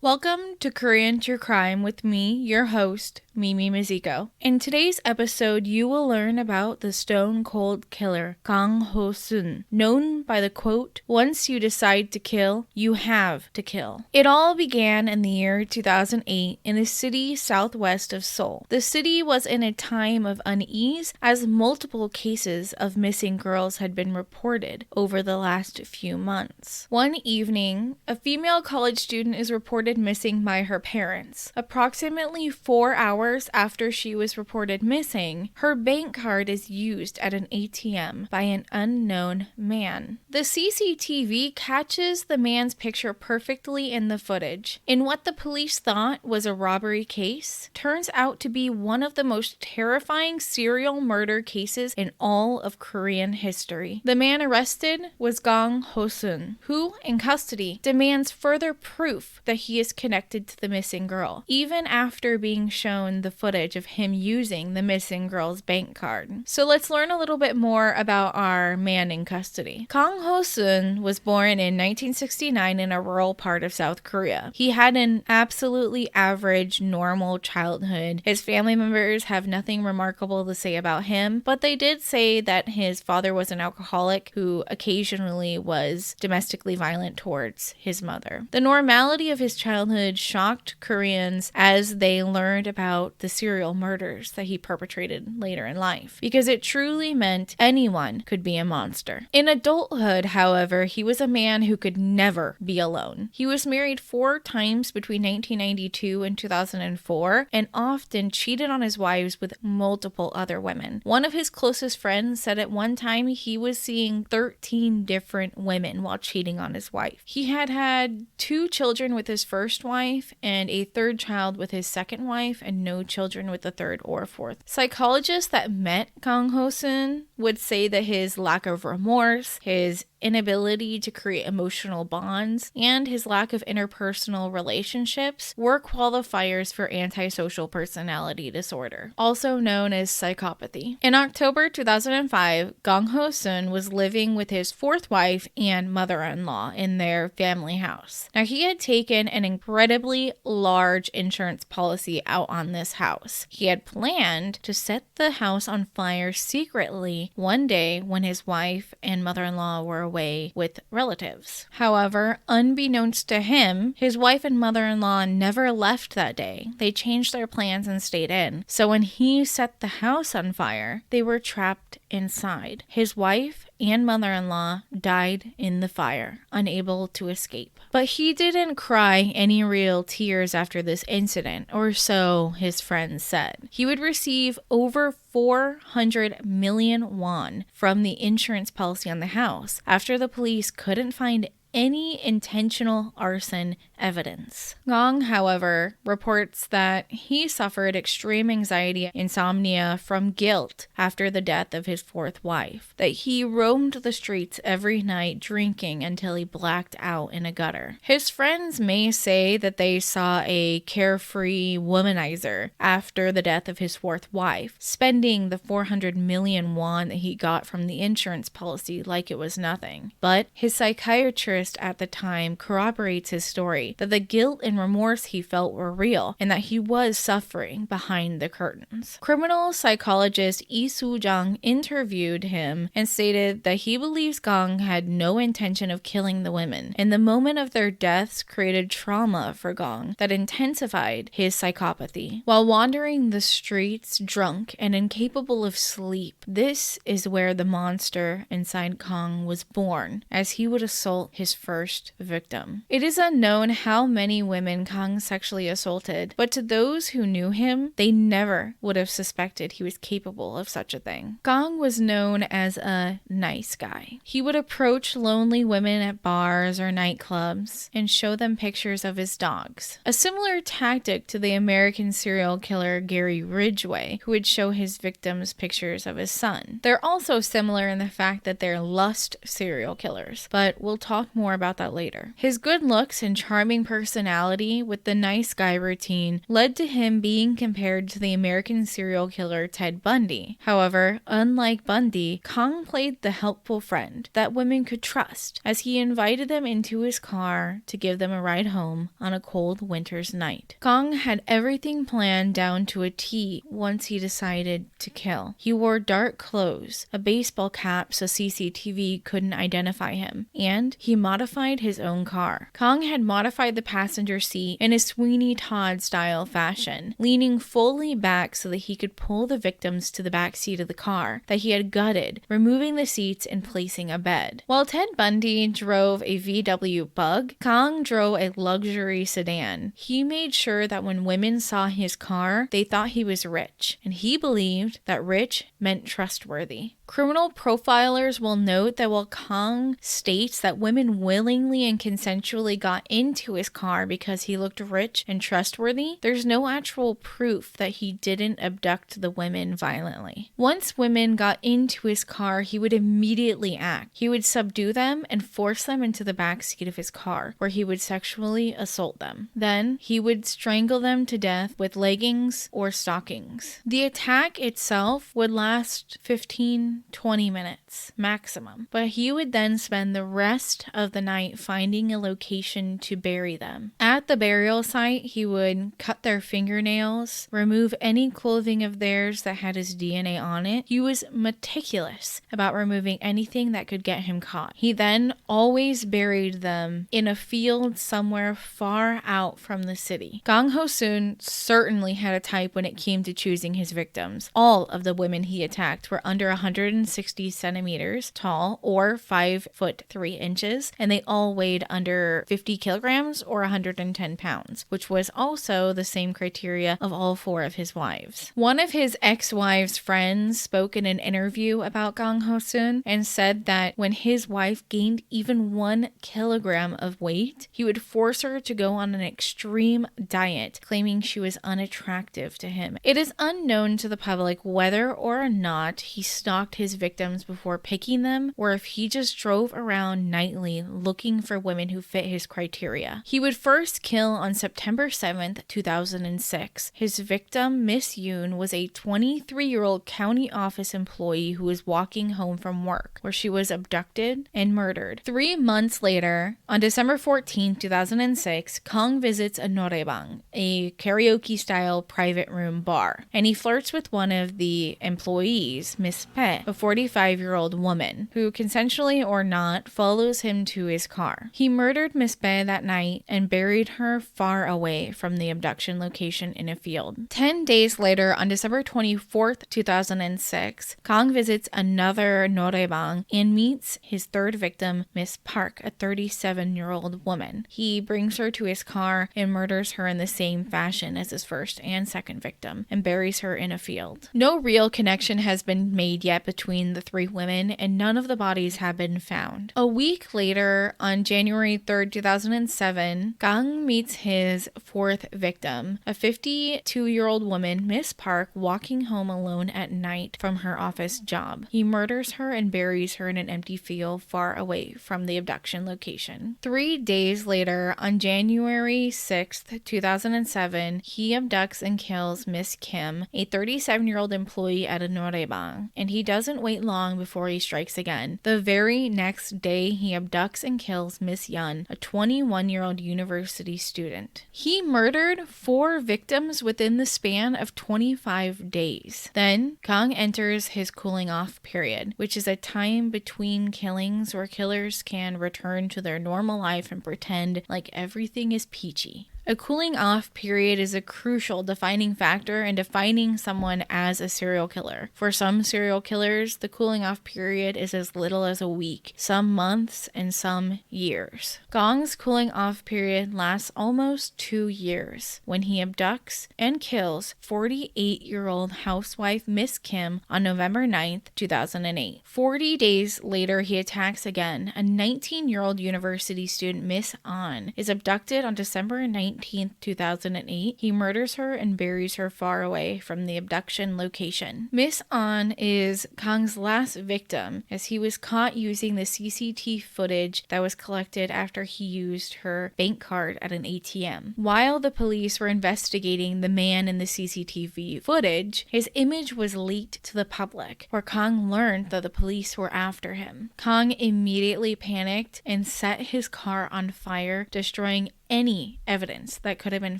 Welcome to Korean True Crime with me, your host, Mimi Mizuko. In today's episode, you will learn about the stone-cold killer, Kang Ho-sun, known by the quote, "Once you decide to kill, you have to kill." It all began in the year 2008 in a city southwest of Seoul. The city was in a time of unease as multiple cases of missing girls had been reported over the last few months. One evening, a female college student is reported missing by her parents. Approximately 4 hours after she was reported missing, her bank card is used at an ATM by an unknown man. The CCTV catches the man's picture perfectly in the footage. In what the police thought was a robbery case, turns out to be one of the most terrifying serial murder cases in all of Korean history. The man arrested was Kang Ho-sun, who, in custody, demands further proof that he is connected to the missing girl, even after being shown the footage of him using the missing girl's bank card. So let's learn a little bit more about our man in custody. Kang Ho-sun was born in 1969 in a rural part of South Korea. He had an absolutely average, normal childhood. His family members have nothing remarkable to say about him, but they did say that his father was an alcoholic who occasionally was domestically violent towards his mother. The normality of his childhood shocked Koreans as they learned about the serial murders that he perpetrated later in life, because it truly meant anyone could be a monster. In adulthood, however, he was a man who could never be alone. He was married 4 times between 1992 and 2004 and often cheated on his wives with multiple other women. One of his closest friends said at one time he was seeing 13 different women while cheating on his wife. He had 2 children with his first wife and a 3rd child with his second wife and no children with the 3rd or 4th. Psychologists that met Kang Ho-sun would say that his lack of remorse, his inability to create emotional bonds, and his lack of interpersonal relationships were qualifiers for antisocial personality disorder, also known as psychopathy. In October 2005, Kang Ho-sun was living with his 4th wife and mother-in-law in their family house. Now, he had taken an incredibly large insurance policy out on this house. He had planned to set the house on fire secretly one day when his wife and mother-in-law were away with relatives. However, unbeknownst to him, his wife and mother-in-law never left that day. They changed their plans and stayed in. So when he set the house on fire, they were trapped inside. His wife and mother-in-law died in the fire, unable to escape. But he didn't cry any real tears after this incident, or so his friends said. He would receive over 400 million won from the insurance policy on the house after the police couldn't find any intentional arson evidence. Kang, however, reports that he suffered extreme anxiety, insomnia from guilt after the death of his 4th wife, that he roamed the streets every night drinking until he blacked out in a gutter. His friends may say that they saw a carefree womanizer after the death of his 4th wife, spending the 400 million won that he got from the insurance policy like it was nothing. But his psychiatrist at the time corroborates his story that the guilt and remorse he felt were real and that he was suffering behind the curtains. Criminal psychologist Lee Soo-jung interviewed him and stated that he believes Kang had no intention of killing the women, and the moment of their deaths created trauma for Kang that intensified his psychopathy. While wandering the streets drunk and incapable of sleep, this is where the monster inside Kang was born, as he would assault his first victim. It is unknown how many women Kang sexually assaulted, but to those who knew him, they never would have suspected he was capable of such a thing. Kang was known as a nice guy. He would approach lonely women at bars or nightclubs and show them pictures of his dogs. A similar tactic to the American serial killer Gary Ridgway, who would show his victims pictures of his son. They're also similar in the fact that they're lust serial killers, but we'll talk more more about that later. His good looks and charming personality with the nice guy routine led to him being compared to the American serial killer Ted Bundy. However, unlike Bundy, Kong played the helpful friend that women could trust as he invited them into his car to give them a ride home on a cold winter's night. Kong had everything planned down to a T once he decided to kill. He wore dark clothes, a baseball cap so CCTV couldn't identify him, and he modified his own car. Kong had modified the passenger seat in a Sweeney Todd style fashion, leaning fully back so that he could pull the victims to the back seat of the car that he had gutted, removing the seats and placing a bed. While Ted Bundy drove a VW Bug, Kong drove a luxury sedan. He made sure that when women saw his car, they thought he was rich, and he believed that rich meant trustworthy. Criminal profilers will note that while Kong states that women willingly and consensually got into his car because he looked rich and trustworthy, there's no actual proof that he didn't abduct the women violently. Once women got into his car, he would immediately act. He would subdue them and force them into the back seat of his car, where he would sexually assault them. Then, he would strangle them to death with leggings or stockings. The attack itself would last 15-20 minutes maximum, but he would then spend the rest of the night finding a location to bury them. At the burial site, he would cut their fingernails, remove any clothing of theirs that had his DNA on it. He was meticulous about removing anything that could get him caught. He then always buried them in a field somewhere far out from the city. Kang Ho-soon certainly had a type when it came to choosing his victims. All of the women he attacked were under 160 centimeters tall or 5 foot 3 inches, and they all weighed under 50 kilograms or 110 pounds, which was also the same criteria of all 4 of his wives. One of his ex-wife's friends spoke in an interview about Kang Ho-soon and said that when his wife gained even 1 kilogram of weight, he would force her to go on an extreme diet, claiming she was unattractive to him. It is unknown to the public whether or not he stalked his victims before picking them, or if he just drove around nightly looking for women who fit his criteria. He would first kill on September 7th, 2006. His victim, Miss Yoon, was a 23-year-old county office employee who was walking home from work, where she was abducted and murdered. 3 months later, on December 14th, 2006, Kang visits a noraebang, a karaoke-style private room bar, and he flirts with one of the employees, Miss Pe, a 45-year-old woman, who consensually or not follows him to his car. He murdered Miss Pe that night and buried her far away from the abduction location in a field. 10 days later, on December 24th, 2006, Kang visits another noraebang and meets his third victim, Miss Park, a 37-year-old woman. He brings her to his car and murders her in the same fashion as his first and second victim and buries her in a field. No real connection has been made yet between the 3 women, and none of the bodies have been found. A week later, on January 3rd, 2007, Kang meets his 4th victim, a 52-year-old woman, Miss Park, walking home alone at night from her office job. He murders her and buries her in an empty field far away from the abduction location. 3 days later, on January 6th, 2007, he abducts and kills Miss Kim, a 37-year-old employee at a noraebang, and he doesn't wait long before he strikes again. The very next day, he abducts and kills Miss Yun, a 21-year-old university student. He murdered 4 victims within the span of 25 days. Then, Kang enters his cooling off period, which is a time between killings where killers can return to their normal life and pretend like everything is peachy. A cooling off period is a crucial defining factor in defining someone as a serial killer. For some serial killers, the cooling off period is as little as a week, some months, and some years. Kang's cooling off period lasts almost 2 years when he abducts and kills 48-year-old housewife Miss Kim on November 9th, 2008. 40 days later, he attacks again. A 19-year-old university student, Miss An, is abducted on December 19th, 19th, 2008, he murders her and buries her far away from the abduction location. Miss An is Kang's last victim, as he was caught using the CCTV footage that was collected after he used her bank card at an ATM. While the police were investigating the man in the CCTV footage, his image was leaked to the public, where Kang learned that the police were after him. Kang immediately panicked and set his car on fire, destroying any evidence that could have been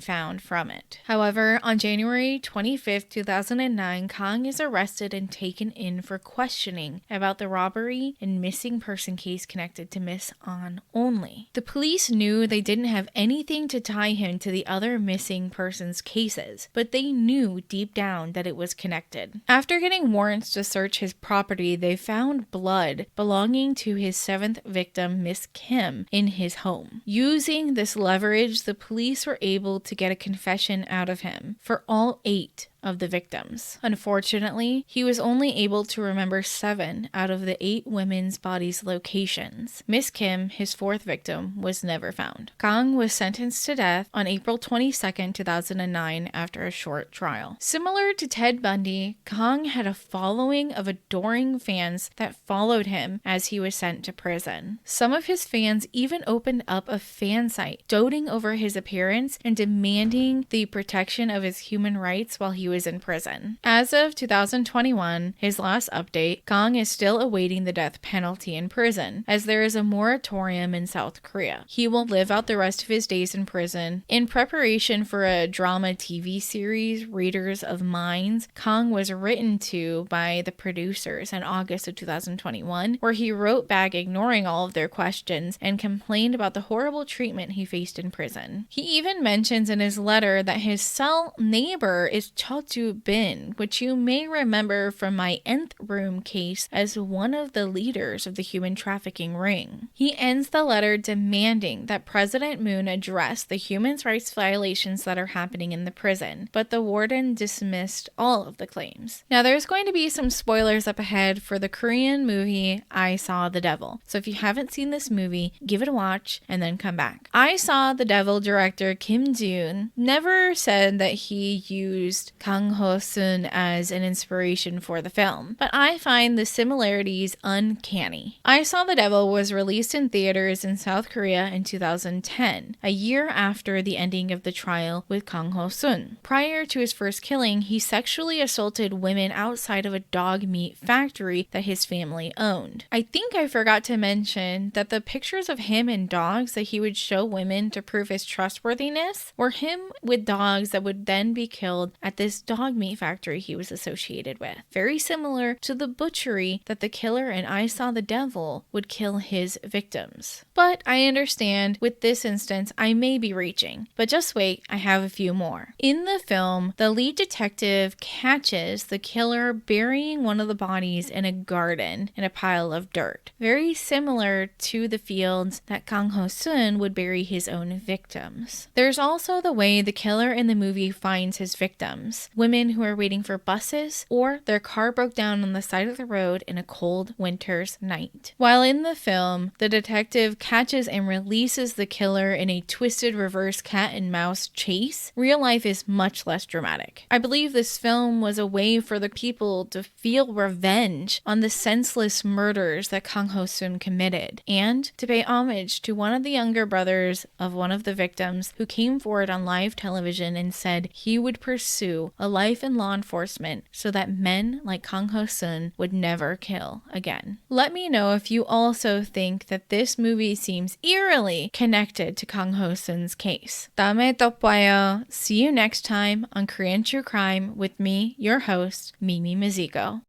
found from it. However, on January 25th, 2009, Kang is arrested and taken in for questioning about the robbery and missing person case connected to Miss An only. The police knew they didn't have anything to tie him to the other missing persons cases, but they knew deep down that it was connected. After getting warrants to search his property, they found blood belonging to his 7th victim, Miss Kim, in his home. Using this leverage, the police were able to get a confession out of him for all 8 of the victims. Unfortunately, he was only able to remember 7 out of the 8 women's bodies' locations. Miss Kim, his 4th victim, was never found. Kang was sentenced to death on April 22nd, 2009 after a short trial. Similar to Ted Bundy, Kang had a following of adoring fans that followed him as he was sent to prison. Some of his fans even opened up a fan site, doting over his appearance and demanding the protection of his human rights while he was in prison. As of 2021, his last update, Kang is still awaiting the death penalty in prison, as there is a moratorium in South Korea. He will live out the rest of his days in prison. In preparation for a drama TV series, Readers of Minds, Kang was written to by the producers in August of 2021, where he wrote back ignoring all of their questions and complained about the horrible treatment he faced in prison. He even mentions in his letter that his cell neighbor is Cho Bin, which you may remember from my Nth Room case as one of the leaders of the human trafficking ring. He ends the letter demanding that President Moon address the human rights violations that are happening in the prison, but the warden dismissed all of the claims. Now, there's going to be some spoilers up ahead for the Korean movie I Saw the Devil, so if you haven't seen this movie, give it a watch and then come back. I Saw the Devil director Kim Ji-yoon never said that he used Kang Ho-sun as an inspiration for the film, but I find the similarities uncanny. I Saw the Devil was released in theaters in South Korea in 2010, a year after the ending of the trial with Kang Ho-sun. Prior to his first killing, he sexually assaulted women outside of a dog meat factory that his family owned. I think I forgot to mention that the pictures of him and dogs that he would show women to prove his trustworthiness were him with dogs that would then be killed at this dog meat factory he was associated with. Very similar to the butchery that the killer in I Saw the Devil would kill his victims. But I understand with this instance I may be reaching, but just wait, I have a few more. In the film, the lead detective catches the killer burying one of the bodies in a garden in a pile of dirt, very similar to the fields that Kang Ho-sun would bury his own victims. There's also the way the killer in the movie finds his victims, women who are waiting for buses or their car broke down on the side of the road in a cold winter's night. While in the film, the detective catches and releases the killer in a twisted reverse cat and mouse chase, real life is much less dramatic. I believe this film was a way for the people to feel revenge on the senseless murders that Kang Ho-sun committed, and to pay homage to one of the younger brothers of one of the victims who came forward on live television and said he would pursue a life in law enforcement so that men like Kang Ho-sun would never kill again. Let me know if you also think that this movie seems eerily connected to Kang Ho-sun's case. 다음에 또 봐요. See you next time on Korean True Crime with me, your host, Mimi Mizuko.